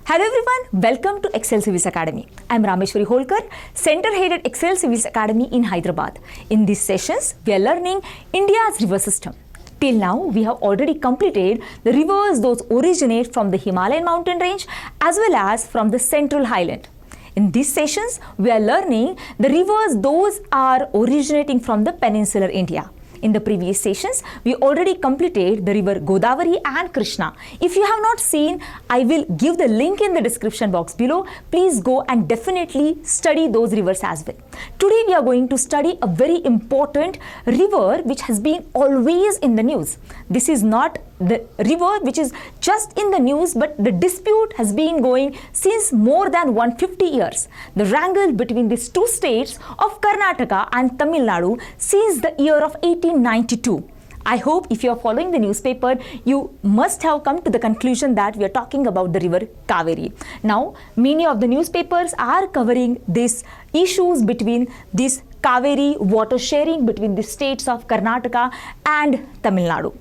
Hello everyone, welcome to Excel Civis Academy. I am Rameshwari Holkar, Center Head at Excel Civis Academy in Hyderabad. In these sessions, we are learning India's river system. Till now, we have already completed the rivers those originate from the Himalayan mountain range as well as from the central highland. In these sessions, we are learning the rivers those are originating from the peninsular India. In the previous sessions, we already completed the river Godavari and Krishna. If you have not seen, I will give the link in the description box below. Please go and definitely study those rivers as well. Today we are going to study a very important river which has been always in the news. This is not the river which is just in the news, but the dispute has been going since more than 150 years. The wrangle between these two states of Karnataka and Tamil Nadu since the year of 1892. I hope if you are following the newspaper, you must have come to the conclusion that we are talking about the river Kaveri. Now, many of the newspapers are covering these issues between this Kaveri water sharing between the states of Karnataka and Tamil Nadu.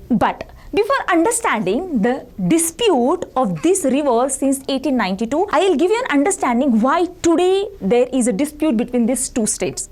But before understanding the dispute of this river since 1892, I will give you an understanding why today there is a dispute between these two states.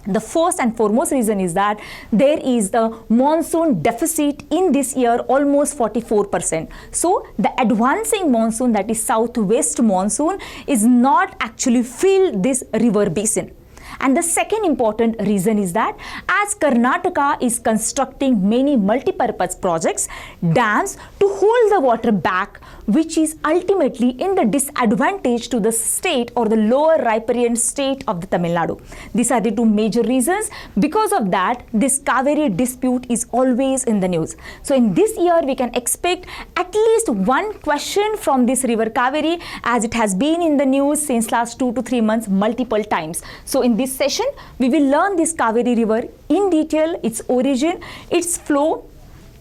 The first and foremost reason is that there is the monsoon deficit in this year almost 44%. So the advancing monsoon, that is southwest monsoon, is not actually filled this river basin. And the second important reason is that as Karnataka is constructing many multi-purpose projects, dams to hold the water back, which is ultimately in the disadvantage to the state or the lower riparian state of the Tamil Nadu. These are the two major reasons. Because of that, this Kaveri dispute is always in the news. So in this year, we can expect at least one question from this river Kaveri, as it has been in the news since last 2 to 3 months multiple times. So in this session, we will learn this Kaveri river in detail, its origin, its flow,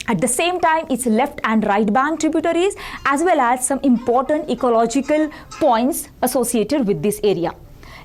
at the same time its left and right bank tributaries, as well as some important ecological points associated with this area.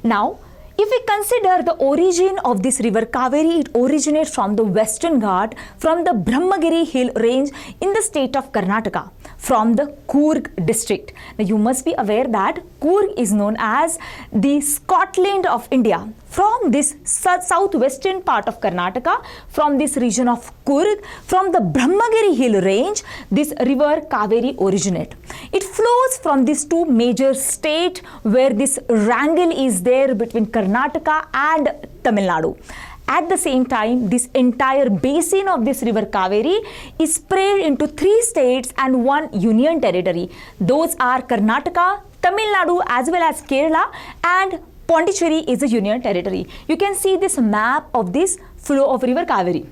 Now, if we consider the origin of this river Kaveri, it originates from the Western Ghat, from the Brahmagiri hill range in the state of Karnataka, from the Coorg district. Now you must be aware that Coorg is known as the Scotland of India. From this southwestern part of Karnataka, from this region of Coorg, from the Brahmagiri hill range, this river Kaveri originates. It flows from these two major states where this wrangle is there between Karnataka and Tamil Nadu. At the same time, this entire basin of this river Kaveri is spread into 3 states and 1 union territory. Those are Karnataka, Tamil Nadu as well as Kerala, and Pondicherry is a union territory. You can see this map of this flow of river Kaveri.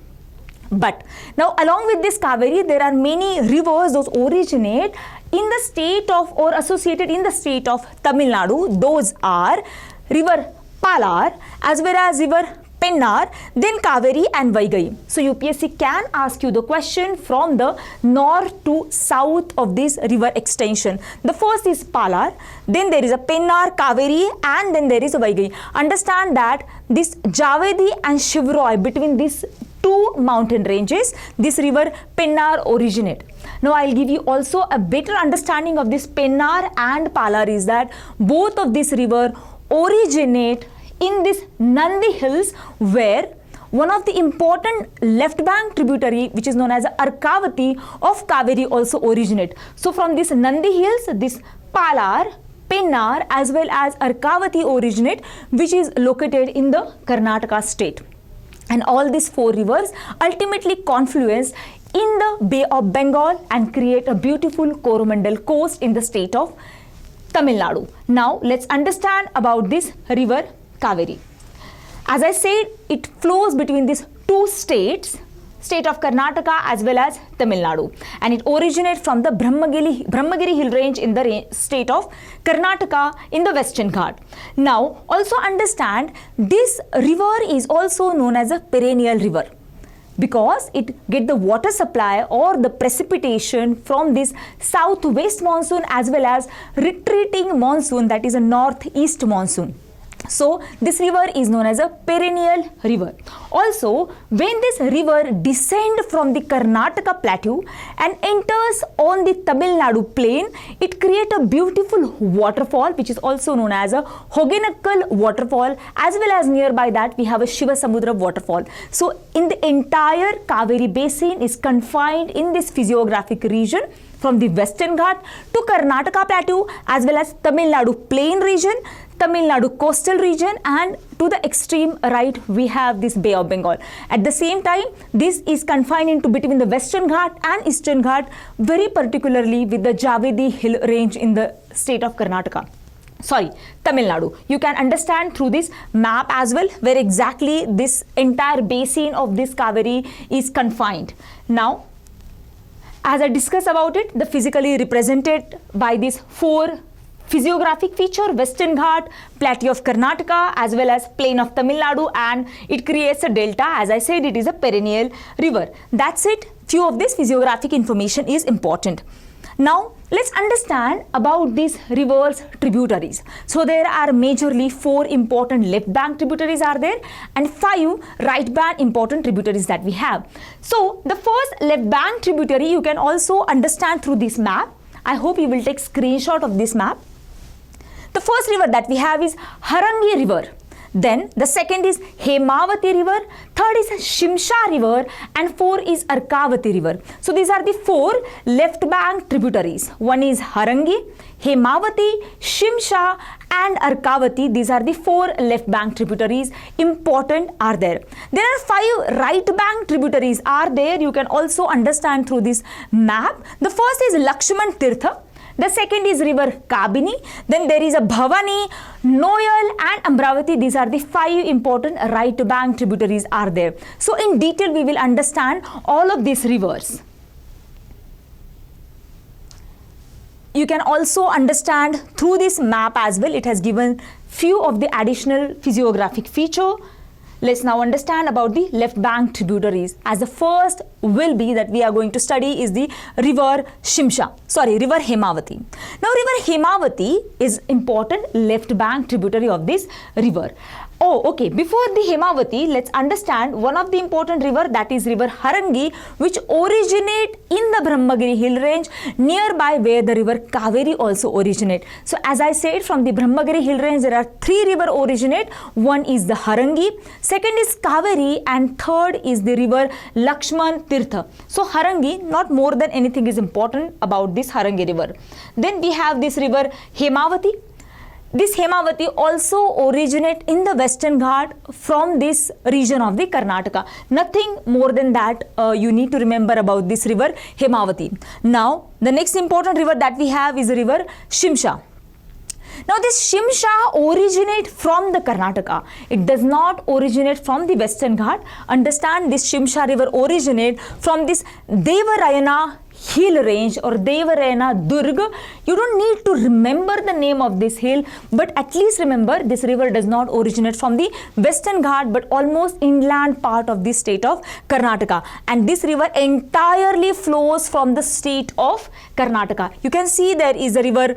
But now along with this Kaveri, there are many rivers those originate in the state of or associated in the state of Tamil Nadu. Those are river Palar as well as river Pennar, then Kaveri and Vaigai. So UPSC can ask you the question from the north to south of this river extension. The first is Palar, then there is a Pennar, Kaveri, and then there is a Vaigai. Understand that this Javedi and Shivroy, between these two mountain ranges, this river Pennar originate. Now I'll give you also a better understanding of this Pennar and Palar is that both of this river originate in this Nandi Hills, where one of the important left bank tributary, which is known as Arkavati of Kaveri, also originate. So from this Nandi Hills, this Palar, Pennar as well as Arkavati originate, which is located in the Karnataka state. And all these 4 rivers ultimately confluence in the Bay of Bengal and create a beautiful Coromandel coast in the state of Tamil Nadu. Now let's understand about this river Kaveri. As I said, it flows between these 2 states, state of Karnataka as well as Tamil Nadu, and it originates from the Brahmagiri hill range in the state of Karnataka in the Western Ghat. Now also understand this river is also known as a perennial river, because it get the water supply or the precipitation from this southwest monsoon as well as retreating monsoon, that is a northeast monsoon. So this river is known as a perennial river. Also, when this river descends from the Karnataka plateau and enters on the Tamil Nadu plain, it creates a beautiful waterfall which is also known as a Hogenakkal waterfall, as well as nearby that we have a Shiva Samudra waterfall. So in the entire Kaveri basin is confined in this physiographic region from the Western Ghat to Karnataka plateau, as well as Tamil Nadu plain region, Tamil Nadu coastal region, and to the extreme right we have this Bay of Bengal. At the same time, this is confined into between the Western Ghat and Eastern Ghat, very particularly with the Javedi hill range in the state of Karnataka. Sorry, Tamil Nadu. You can understand through this map as well where exactly this entire basin of this Kaveri is confined. Now, as I discussed about it, the physically represented by these four physiographic feature: Western Ghat, plateau of Karnataka, as well as plain of Tamil Nadu, and it creates a delta. As I said, it is a perennial river. That's it. Few of this physiographic information is important. Now let's understand about these rivers tributaries. So there are majorly 4 important left bank tributaries are there and 5 right bank important tributaries that we have. So the first left bank tributary you can also understand through this map. I hope you will take screenshot of this map. The first river that we have is Harangi river. Then the second is Hemavati river, third is Shimsha river, and 4 is Arkavati river. So these are the 4 left bank tributaries. One is Harangi, Hemavati, Shimsha and Arkavati. These are the 4 left bank tributaries important are there. There are 5 right bank tributaries are there. You can also understand through this map. The first is Lakshman Tirtha. The second is river Kabini, then there is a Bhavani, Noyal and Amravati. These are the 5 important right bank tributaries are there. So in detail we will understand all of these rivers. You can also understand through this map as well. It has given few of the additional physiographic feature. Let's now understand about the left bank tributaries. As the first will be that we are going to study is the river river Hemavati. Now river Hemavati is important left bank tributary of this river. Oh, okay. Before the Hemavati, let's understand one of the important river, that is river Harangi, which originate in the Brahmagiri hill range nearby where the river Kaveri also originate. So as I said, from the Brahmagiri hill range there are 3 river originate. One is the Harangi, second is Kaveri, and third is the river Lakshman Tirtha. So Harangi, not more than anything is important about this Harangi river. Then we have this river Hemavati. This Hemavati also originate in the Western Ghat from this region of the Karnataka. Nothing more than that you need to remember about this river Hemavati. Now the next important river that we have is the river Shimsha. Now this Shimsha originate from the Karnataka. It does not originate from the Western Ghat. Understand, this Shimsha river originate from this Devarayana hill range or Devarayana Durg. You don't need to remember the name of this hill, but at least remember this river does not originate from the Western Ghat but almost inland part of the state of Karnataka, and this river entirely flows from the state of Karnataka. You can see there is a river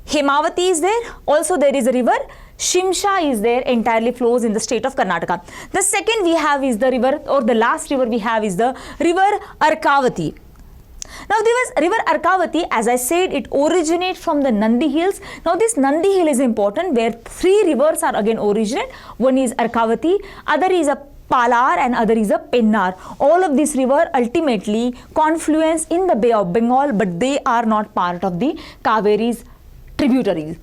Hemavati is there, also there is a river Shimsha is there, entirely flows in the state of Karnataka. The second we have is the river, or the last river we have is the river Arkavati. Now this river Arkavati, as I said, it originates from the Nandi hills. Now this Nandi hill is important where 3 rivers are again originate. One is Arkavati, other is a Palar and other is a Pennar. All of these rivers ultimately confluence in the Bay of Bengal, but they are not part of the Kaveri's tributaries.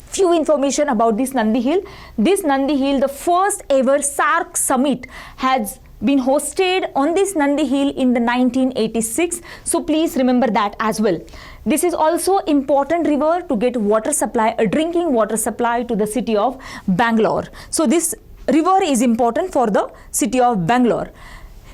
Few information about this Nandi hill. This Nandi hill, the first ever SAARC summit has been hosted on this Nandi hill in the 1986. So please remember that as well. This is also important river to get water supply, a drinking water supply to the city of Bangalore. So this river is important for the city of Bangalore.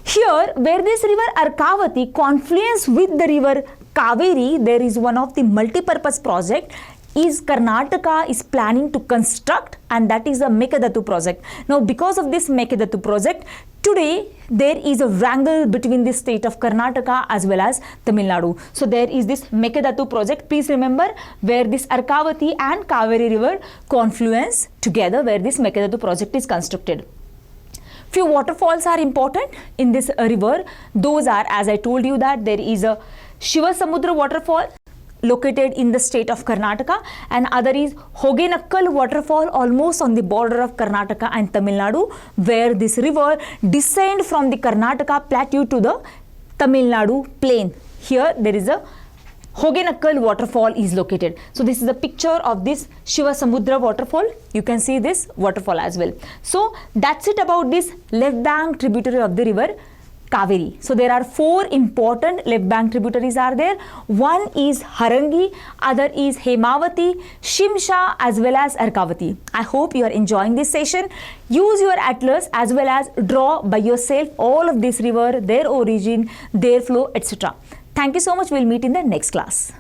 Here, where this river Arkavati confluence with the river Kaveri, there is one of the multi-purpose project is Karnataka is planning to construct, and that is the Mekadatu project. Now because of this Mekadatu project, today there is a wrangle between the state of Karnataka as well as Tamil Nadu. So there is this Mekadatu project. Please remember where this Arkavati and Kaveri river confluence together, where this Mekadatu project is constructed. Few waterfalls are important in this river. Those are, as I told you, that there is a Shiva Samudra waterfall located in the state of Karnataka, and other is Hogenakkal waterfall almost on the border of Karnataka and Tamil Nadu, where this river descends from the Karnataka plateau to the Tamil Nadu plain. Here there is a Hogenakkal waterfall is located. So this is a picture of this Shiva Samudra waterfall. You can see this waterfall as well. So that's it about this left bank tributary of the river Kaveri. So there are 4 important left bank tributaries are there. One is Harangi, other is Hemavati, Shimsha as well as Arkavati. I hope you are enjoying this session. Use your atlas as well as draw by yourself all of this river, their origin, their flow, etc. Thank you so much. We'll meet in the next class.